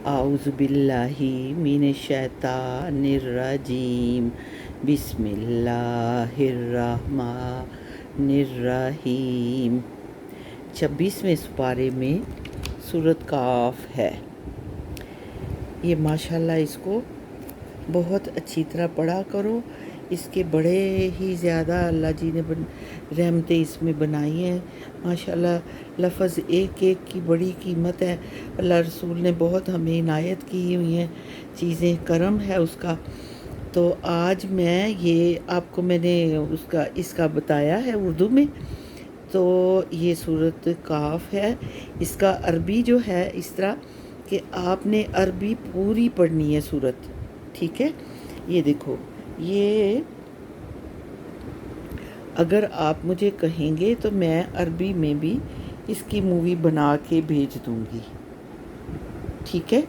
اعوذ باللہ من الشیطان الرجیم بسم اللہ الرحمن الرحیم 26ویں سپارے میں سورۃ کاف ہے۔ یہ ماشاءاللہ اس کو بہت اچھی طرح پڑھا کرو، اس کے بڑے ہی زیادہ اللہ جی نے رحمتیں اس میں بنائی ہیں ماشاءاللہ۔ لفظ ایک ایک کی بڑی قیمت ہے، اللہ رسول نے بہت ہمیں عنایت کی ہوئی ہیں چیزیں، کرم ہے اس کا۔ تو آج میں نے اس کا بتایا ہے اردو میں، تو یہ سورۃ کاف ہے۔ اس کا عربی جو ہے اس طرح کہ آپ نے عربی پوری پڑھنی ہے سورت، ٹھیک ہے؟ یہ دیکھو، یہ اگر آپ مجھے کہیں گے تو میں عربی میں بھی اس کی مووی بنا کے بھیج دوں گی، ٹھیک ہے؟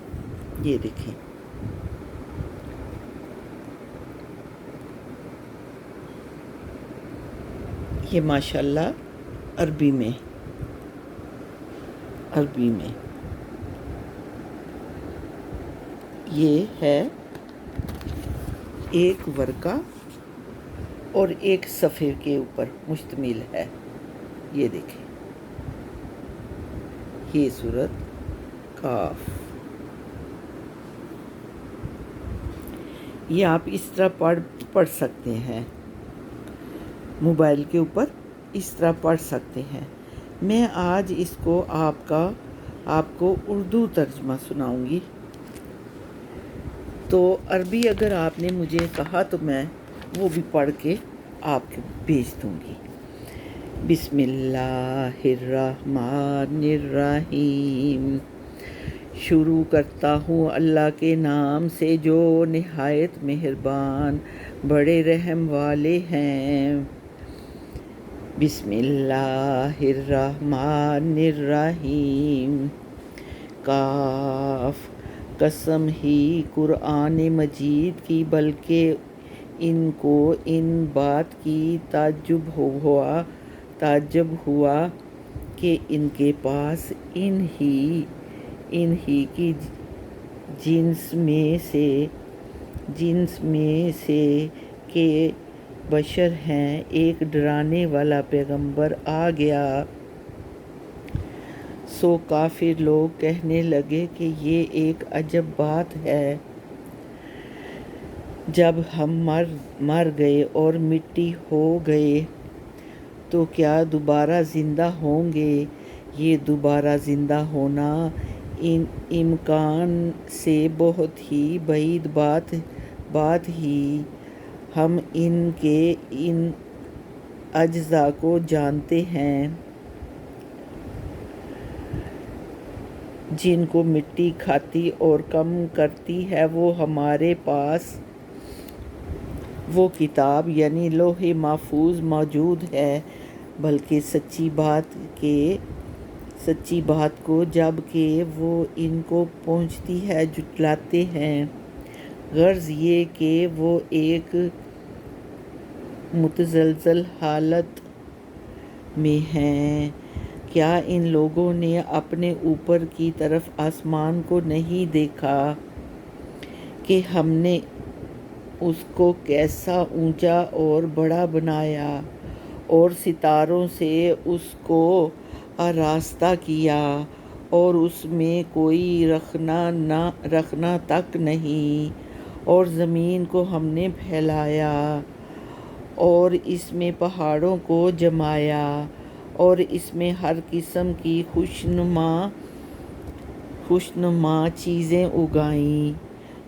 یہ دیکھیں، یہ ماشاءاللہ عربی میں یہ ہے ایک ورقہ اور ایک صفحے کے اوپر مشتمل ہے۔ یہ دیکھیں، یہ سورۃ کاف، یہ آپ اس طرح پڑھ سکتے ہیں، موبائل کے اوپر اس طرح پڑھ سکتے ہیں۔ میں آج اس کو آپ کو اردو ترجمہ سناؤں گی، تو عربی اگر آپ نے مجھے کہا تو میں وہ بھی پڑھ کے آپ کو بھیج دوں گی۔ بسم اللہ الرحمن الرحیم، شروع کرتا ہوں اللہ کے نام سے جو نہایت مہربان بڑے رحم والے ہیں۔ بسم اللہ الرحمن الرحیم، کاف، قسم ہی قرآن مجید کی، بلکہ ان کو ان بات کی تعجب ہوا کہ ان کے پاس ان ہی کی جنس میں سے کہ بشر ہیں ایک ڈرانے والا پیغمبر آ گیا۔ سو کافر لوگ کہنے لگے کہ یہ ایک عجب بات ہے، جب ہم مر گئے اور مٹی ہو گئے تو کیا دوبارہ زندہ ہوں گے؟ یہ دوبارہ زندہ ہونا امکان سے بہت ہی بعید بات ہی، ہم ان کے ان اجزاء کو جانتے ہیں جن کو مٹی کھاتی اور کم کرتی ہے، وہ ہمارے پاس وہ کتاب یعنی لوح محفوظ موجود ہے، بلکہ سچی بات کو جب کہ وہ ان کو پہنچتی ہے جھٹلاتے ہیں۔ غرض یہ کہ وہ ایک متزلزل حالت میں ہیں۔ کیا ان لوگوں نے اپنے اوپر کی طرف آسمان کو نہیں دیکھا کہ ہم نے اس کو کیسا اونچا اور بڑا بنایا اور ستاروں سے اس کو آراستہ کیا اور اس میں کوئی رکھنا تک نہیں، اور زمین کو ہم نے پھیلایا اور اس میں پہاڑوں کو جمایا اور اس میں ہر قسم کی خوشنما چیزیں اگائیں،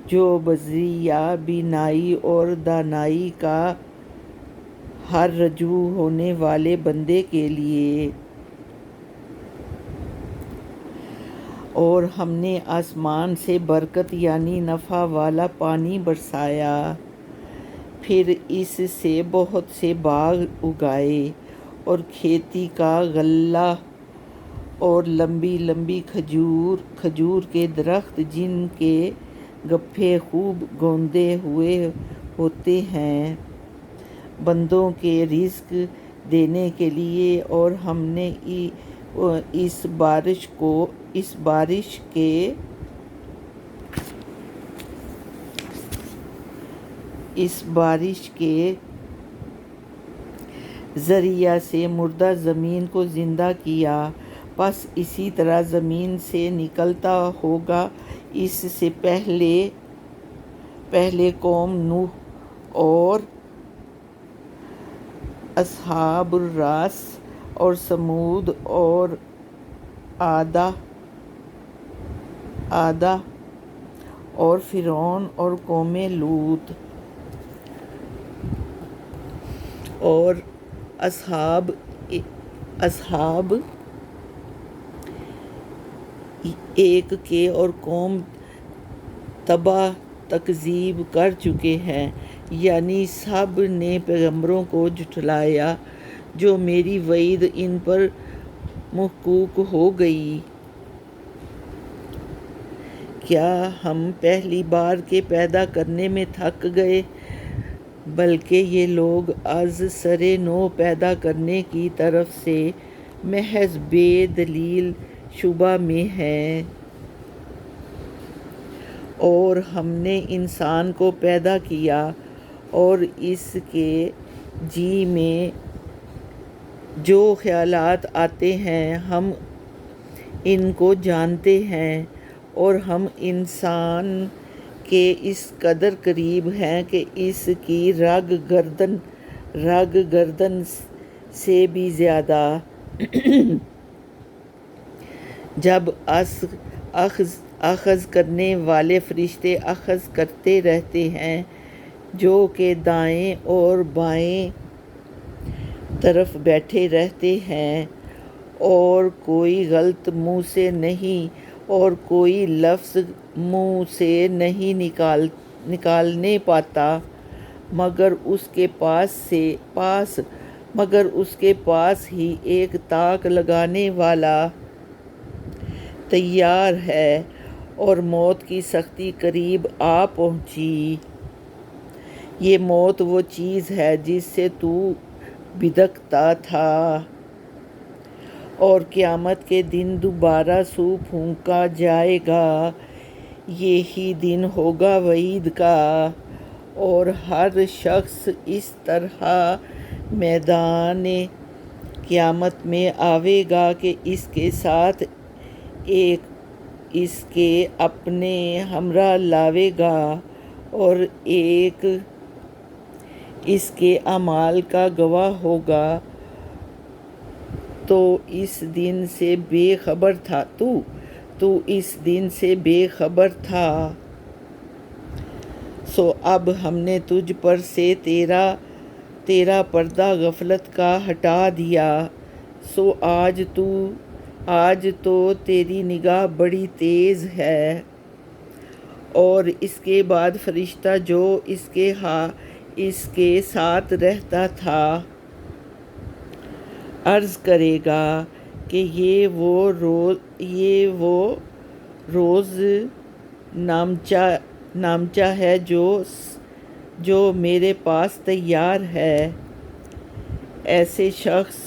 جو بصیرت، بینائی اور دانائی کا ہر رجوع ہونے والے بندے کے لیے۔ اور ہم نے آسمان سے برکت یعنی نفع والا پانی برسایا، پھر اس سے بہت سے باغ اگائے اور کھیتی کا غلہ اور لمبی لمبی کھجور کے درخت جن کے گپھے خوب گوندے ہوئے ہوتے ہیں، بندوں کے رزق دینے کے لیے۔ اور ہم نے اس بارش کے اس بارش کے ذریعہ سے مردہ زمین کو زندہ کیا، پس اسی طرح زمین سے نکلتا ہوگا۔ اس سے پہلے قوم نوح اور اصحاب الرس اور ثمود اور عاد اور فرعون اور قوم لوط اور اصحاب ایک کے اور قوم تبا تکذیب کر چکے ہیں، یعنی سب نے پیغمبروں کو جھٹلایا، جو میری وعید ان پر محقوق ہو گئی۔ کیا ہم پہلی بار کے پیدا کرنے میں تھک گئے؟ بلکہ یہ لوگ از سر نو پیدا کرنے کی طرف سے محض بے دلیل شبہ میں ہیں۔ اور ہم نے انسان کو پیدا کیا اور اس کے جی میں جو خیالات آتے ہیں ہم ان کو جانتے ہیں، اور ہم انسان کے اس قدر قریب ہیں کہ اس کی رگ گردن سے بھی زیادہ۔ جب اخذ کرنے والے فرشتے اخذ کرتے رہتے ہیں، جو کہ دائیں اور بائیں طرف بیٹھے رہتے ہیں، اور کوئی غلط منہ سے نہیں اور کوئی لفظ منہ سے نہیں نکالنے پاتا، مگر اس کے پاس ہی ایک طاق لگانے والا تیار ہے، اور موت کی سختی قریب آ پہنچی۔ یہ موت وہ چیز ہے جس سے تو بدکتا تھا، اور قیامت کے دن دوبارہ سو پھونکا جائے گا۔ یہی دن ہوگا وعید کا، اور ہر شخص اس طرح میدان قیامت میں آئے گا کہ اس کے ساتھ ایک اس کے اپنے ہمراہ لاوے گا، اور ایک اس کے اعمال کا گواہ ہوگا۔ تو اس دن سے بے خبر تھا، سو اب ہم نے تجھ پر سے تیرا پردہ غفلت کا ہٹا دیا، سو آج تو تیری نگاہ بڑی تیز ہے۔ اور اس کے بعد فرشتہ جو اس کے ساتھ رہتا تھا عرض کرے گا کہ یہ وہ روز نامچہ ہے جو میرے پاس تیار ہے۔ ایسے شخص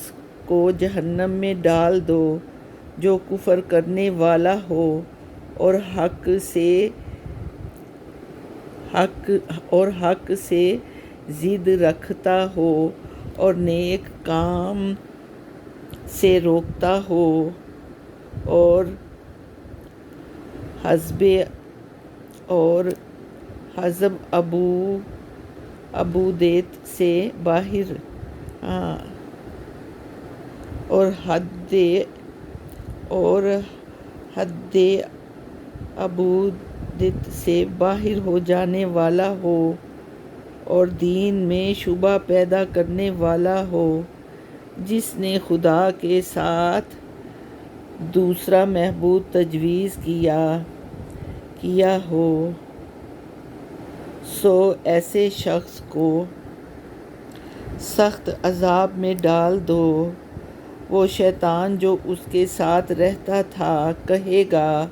کو جہنم میں ڈال دو جو کفر کرنے والا ہو، اور حق سے ضد رکھتا ہو، اور نیک کام سے روکتا ہو، اور حزب عبودیت سے باہر اور حد عبودیت سے باہر ہو جانے والا ہو، اور دین میں شبہ پیدا کرنے والا ہو، جس نے خدا کے ساتھ دوسرا معبود تجویز کیا ہو، سو ایسے شخص کو سخت عذاب میں ڈال دو۔ وہ شیطان جو اس کے ساتھ رہتا تھا کہے گا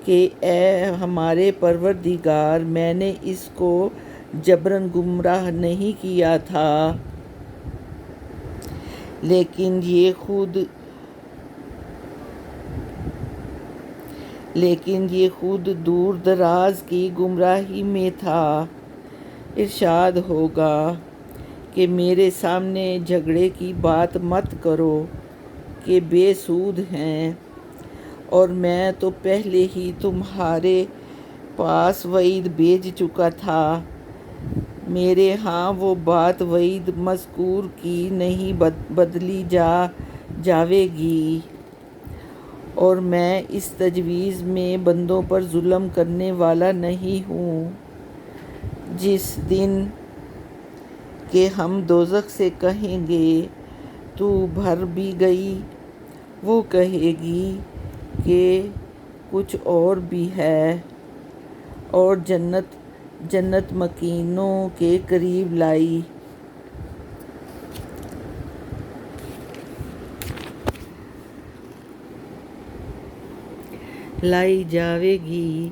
کہ اے ہمارے پروردگار، میں نے اس کو جبراً گمراہ نہیں کیا تھا، لیکن یہ خود دور دراز کی گمراہی میں تھا۔ ارشاد ہوگا کہ میرے سامنے جھگڑے کی بات مت کرو کہ بے سود ہیں، اور میں تو پہلے ہی تمہارے پاس وعید بھیج چکا تھا۔ میرے ہاں وہ بات وعید مذکور کی نہیں بدلی جاوے گی، اور میں اس تجویز میں بندوں پر ظلم کرنے والا نہیں ہوں۔ جس دن کہ ہم دوزخ سے کہیں گے تو بھر بھی گئی، وہ کہے گی کہ کچھ اور بھی ہے، اور جنت مکینوں کے قریب لائی جاوے گی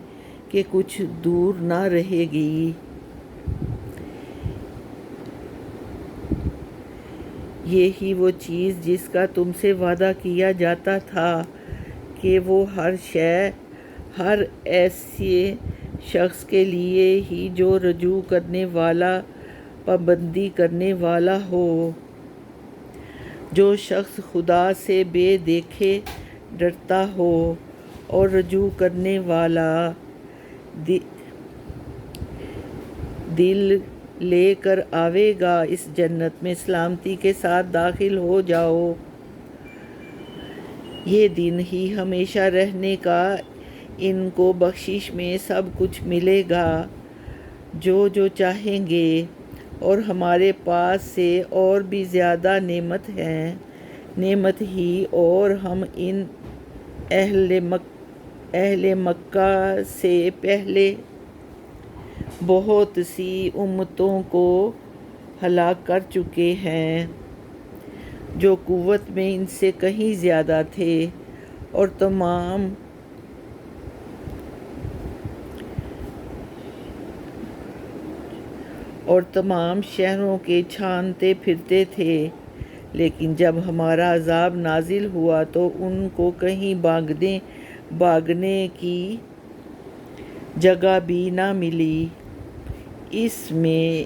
کہ کچھ دور نہ رہے گی۔ یہی وہ چیز جس کا تم سے وعدہ کیا جاتا تھا کہ وہ ہر ایسے شخص کے لیے ہی جو رجوع کرنے والا، پابندی کرنے والا ہو۔ جو شخص خدا سے بے دیکھے ڈرتا ہو اور رجوع کرنے والا دل لے کر آوے گا، اس جنت میں سلامتی کے ساتھ داخل ہو جاؤ۔ یہ دن ہی ہمیشہ رہنے کا، ان کو بخشش میں سب کچھ ملے گا جو چاہیں گے، اور ہمارے پاس سے اور بھی زیادہ نعمت ہی، اور ہم ان اہل مکہ سے پہلے بہت سی امتوں کو ہلاک کر چکے ہیں جو قوت میں ان سے کہیں زیادہ تھے، اور تمام شہروں کے چھانتے پھرتے تھے، لیکن جب ہمارا عذاب نازل ہوا تو ان کو کہیں بھاگنے کی جگہ بھی نہ ملی۔ اس میں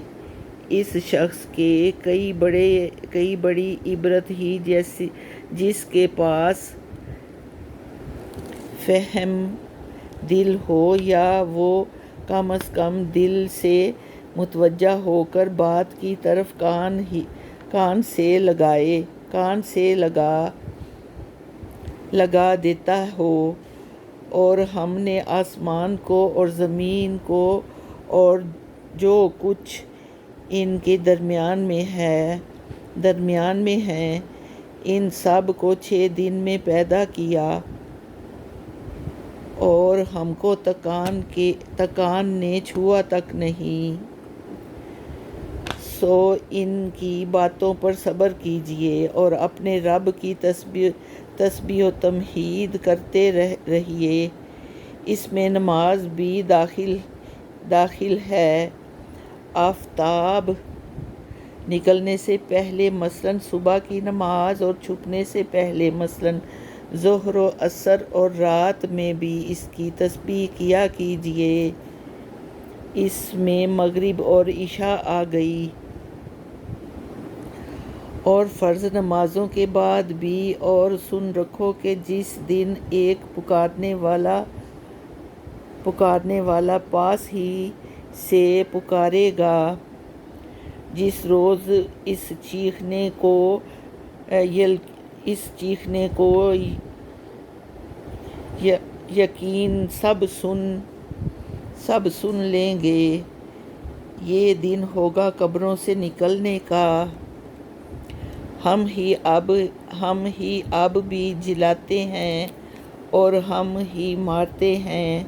اس شخص کے کئی بڑی عبرت ہی، جس کے پاس فہم دل ہو، یا وہ کم از کم دل سے متوجہ ہو کر بات کی طرف کان سے لگا دیتا ہو۔ اور ہم نے آسمان کو اور زمین کو اور جو کچھ ان کے درمیان میں ہے، ان سب کو 6 دن میں پیدا کیا، اور ہم کو تکان نے چھوا تک نہیں۔ سو ان کی باتوں پر صبر کیجیے اور اپنے رب کی تسبیح و تمجید کرتے رہیے۔ اس میں نماز بھی داخل ہے۔ آفتاب نکلنے سے پہلے مثلاً صبح کی نماز، اور چھپنے سے پہلے مثلاً ظہر و عصر، اور رات میں بھی اس کی تسبیح کیا کیجیے۔ اس میں مغرب اور عشاء آ گئی۔ اور فرض نمازوں کے بعد بھی، اور سن رکھو کہ جس دن ایک پکارنے والا پاس ہی سے پکارے گا، جس روز اس چیخنے کو یقین سب سن لیں گے۔ یہ دن ہوگا قبروں سے نکلنے کا۔ ہم ہی اب بھی جلاتے ہیں، اور ہم ہی مارتے ہیں،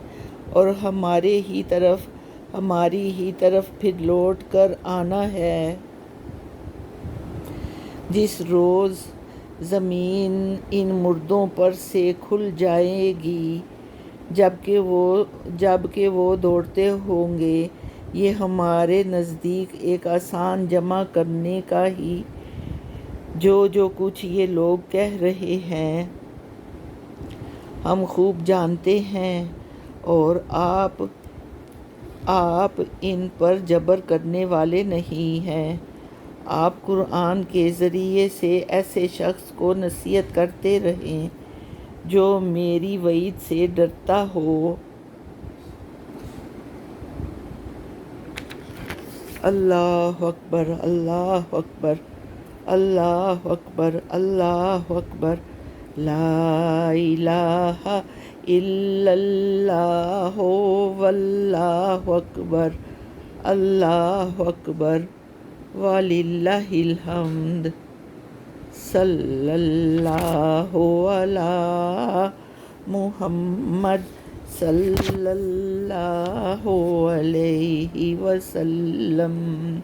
اور ہماری ہی طرف پھر لوٹ کر آنا ہے۔ جس روز زمین ان مردوں پر سے کھل جائے گی، جبکہ وہ دوڑتے ہوں گے، یہ ہمارے نزدیک ایک آسان جمع کرنے کا ہی جو کچھ یہ لوگ کہہ رہے ہیں ہم خوب جانتے ہیں، اور آپ آپ ان پر جبر کرنے والے نہیں ہیں۔ آپ قرآن کے ذریعے سے ایسے شخص کو نصیحت کرتے رہیں جو میری وعید سے ڈرتا ہو۔ اللہ اکبر، اللہ اکبر، اللہ اکبر، اللہ اکبر، لا الہ الا اللہ واللہ اکبر، اللہ اکبر وللہ الحمد، صلی اللہ علی محمد صلی اللہ علیہ وسلم۔